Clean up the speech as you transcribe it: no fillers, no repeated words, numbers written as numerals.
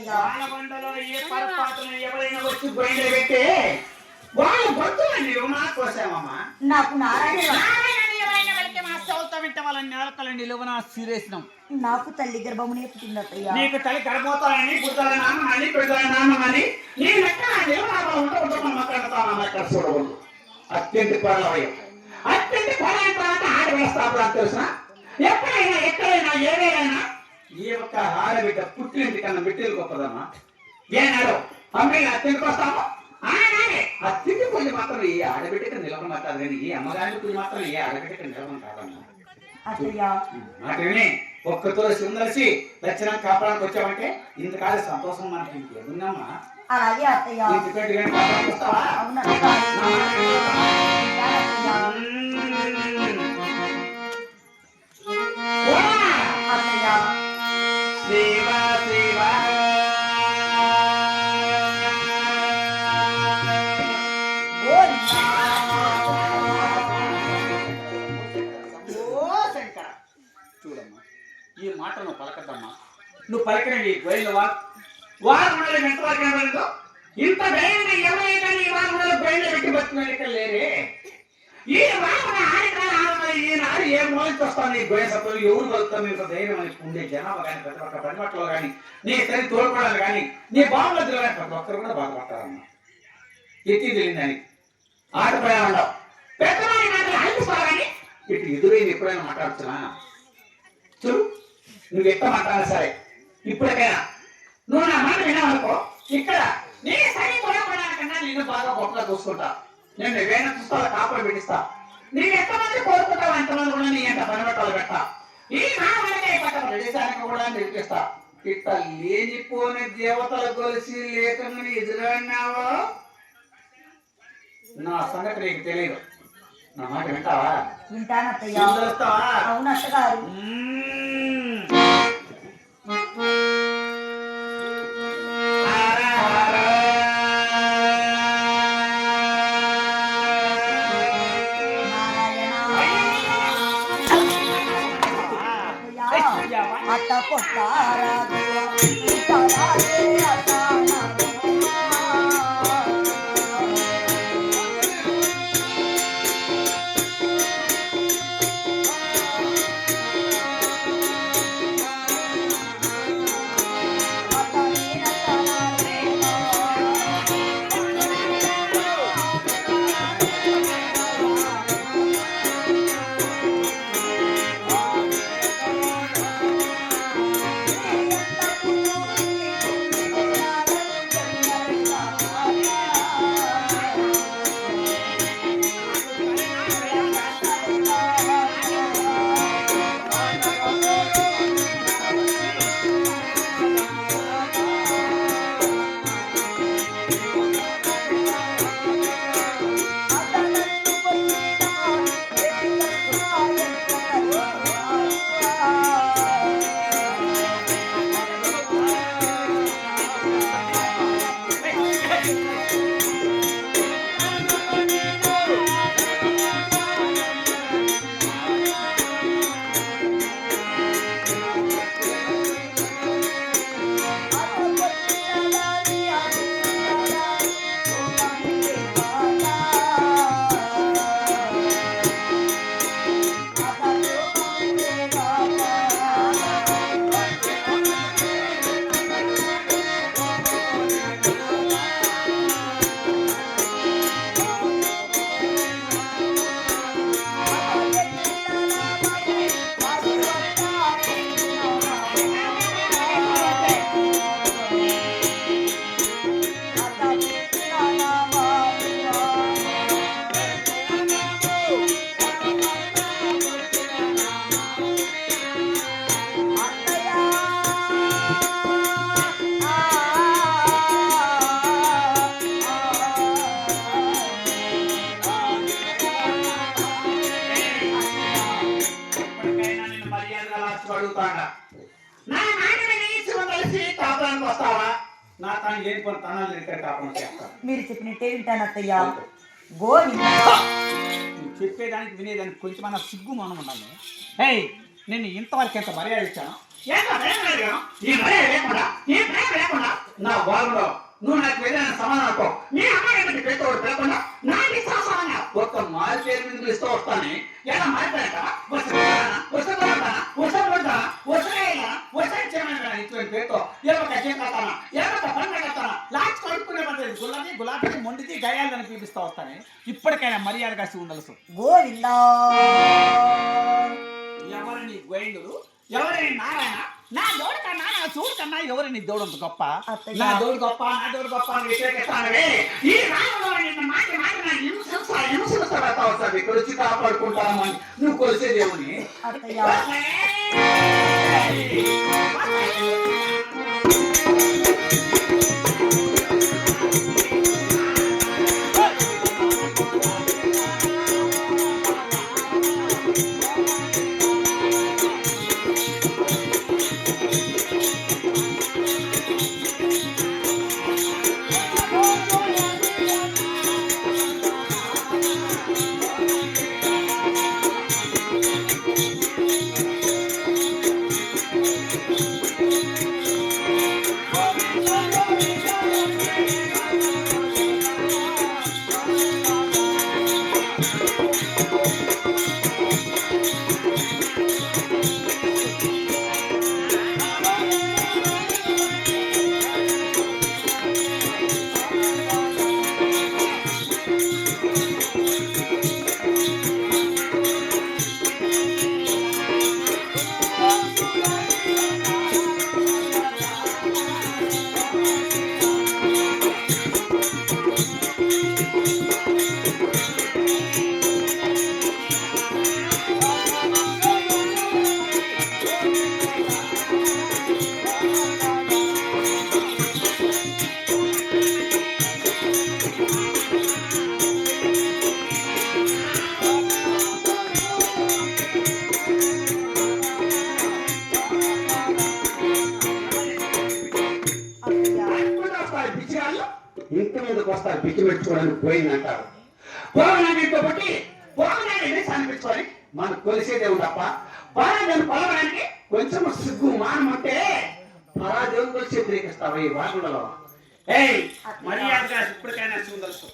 వానబండలో ఏ పొరపాటున ఎవరైనా వచ్చి బయలు పెట్టే వాళ్ళు బొత్తులని రుణా కోసామమ్మా. నాకు నారాయణ నాకు తల్లి గర్భమునే పుట్టిందయ్యా. నీకు తల్లి గర్భోతాలని పుట్టాల నామం అని పెద్దల నామం అని నీ లెక్క చూడవద్దు. అత్యంత కొరలవయం అత్యంత కొరైన తర్వాత ఆడ వేస్తాపురా తెలిసిన ఎప్పుడైనా ఎక్కడైనా ఏదైనా ఈ ఒక్క ఆడబిడ్డ పుట్టింటి కన్నా బిడ్డలు గొప్పదమ్మా. ఏనాడు అమ్మాయి అత్యంతకు వస్తాము అత్యంత పూజ మాత్రం ఏ ఆడబిడ్డకి నిలవమంటారు కానీ ఈ అమ్మగారి పూజ మాత్రం ఏ ఆడబిడ్డకి నిలవమంటారమ్మా. మాటని ఒక్కతో సుందరసి దక్షిణం కాపాడానికి వచ్చామంటే ఇంతకాల సంతోషం మనకి ఇంకేముందమ్మా. అలాగే అత్తయ్య వస్తావా? శివ శివ చూడమ్మా ఈ మాట నువ్వు పలకద్దమ్మా. నువ్వు పలకడండి గోయిల వారు ఎంతవరకు ఇంత భయంగా ఎవరైనా ఈ వారు గోయిలో పెట్టి బతుకునే లేరే. ఈ వారు ఈనాడు ఏ మూలకి వస్తాను ఈ గోయ సభ్యులు ఎవరు బతుకుతాను ఇంత ధైర్యం అని ఉండే జనాభా కానీ ప్రతి ఒక్క పనిపట్లో కానీ నీ సరి తోడుకోవడానికి కానీ నీ బాగుమతులు కానీ ప్రతి ఒక్కరు కూడా బాధపడతారమ్మా. ఎత్తి తెలియదని ఆట ప్రయాణంలో పెద్దవాడి మాటలు అనిపిస్తారని ఇటు ఎదురైంది ఎప్పుడైనా మాట్లాడుతున్నా చూడు. నువ్వు ఎక్కడ మాట్లాడాలి సరే ఇప్పటికైనా నువ్వు నా మాట వినావనుకో ఇక్కడ నీ సరి కొనకన్నా నేను బాగా గొప్పగా చూసుకుంటా. నేను ఏదైనా చూస్తా కాపులు పెట్టిస్తా. నేను ఎంతమంది కోరుకుంటావు అంతమంది కూడా నీ ఎంత పనిబట్టాలు పెట్టా. ఈ నాకే ప్రదేశానికి కూడా నిలిపిస్తా. ఇట్లా లేనిపోని దేవతల గొలిసి లేకుండా ఎదురన్నావో నా సంగతి నీకు తెలియదు. నా మాట వింటావా? వింటానత్తయ్య. అవును అత్తగారు. అత్త పొట్టారా నా తాను లేనిపోయిన తనాలు ఇక్కడ కాకుండా చేస్తాను. మీరు చెప్పినట్టే వింటాను అత్తయ్య. గోవిందా నువ్వు చెప్పేదానికి వినేదానికి కొంచెం సిగ్గు మనం ఉండాలి. ఏయ్, నేను ఇంతవరకు ఎంత మర్యాద ఇచ్చాను, నా బాగులో నువ్వు నాకు ఏదైనా సమాధానం నీ అమ్మాయి పెట్టేవాడు లేకుండా నా విశ్వాసంగా ఒక్క మారి పేరు మీద పిలుస్తూ వస్తాను. ఎలా మారిపోయాక పేరుతో గులాబీ గులాబీ మొండిది గయాలని పిలిపిస్తూ వస్తాను. ఇప్పటికైనా మర్యాద కాసి ఉండలుసు. గోవిందా ఎవరిని గోవిందుడు, ఎవరిని నారాయణ, నా దేవుడు కన్నా నా చూడు కన్నా ఎవరిని దేవుడు అంత గొప్ప, నా దేవుడు గొప్ప, నా దేవుడు గొప్ప అని వ్యతిరేకిస్తానవే. ఈ రాజులో నిన్న మాటి మాటి నా హింస ఇక్కడ వచ్చి కాపాడుకుంటామని నువ్వు కొలిసే దేవుని. ఇంటి మీదకి వస్తారు పిచ్చి పెట్టుకోవడానికి పోయిందంటారు. పోవడానికి బట్టి పోవడానికి అనిపించుకొని మనం కొలిసేదేవు తప్ప పరాదేవుని పొలవడానికి కొంచెం సిగ్గు మానం అంటే పరాదేవుని కొలిసి వ్యతిరేకిస్తావు ఈ వాగులలో. ఏయ్, మర్యాదగా ఇప్పటికైనా చూడవచ్చు.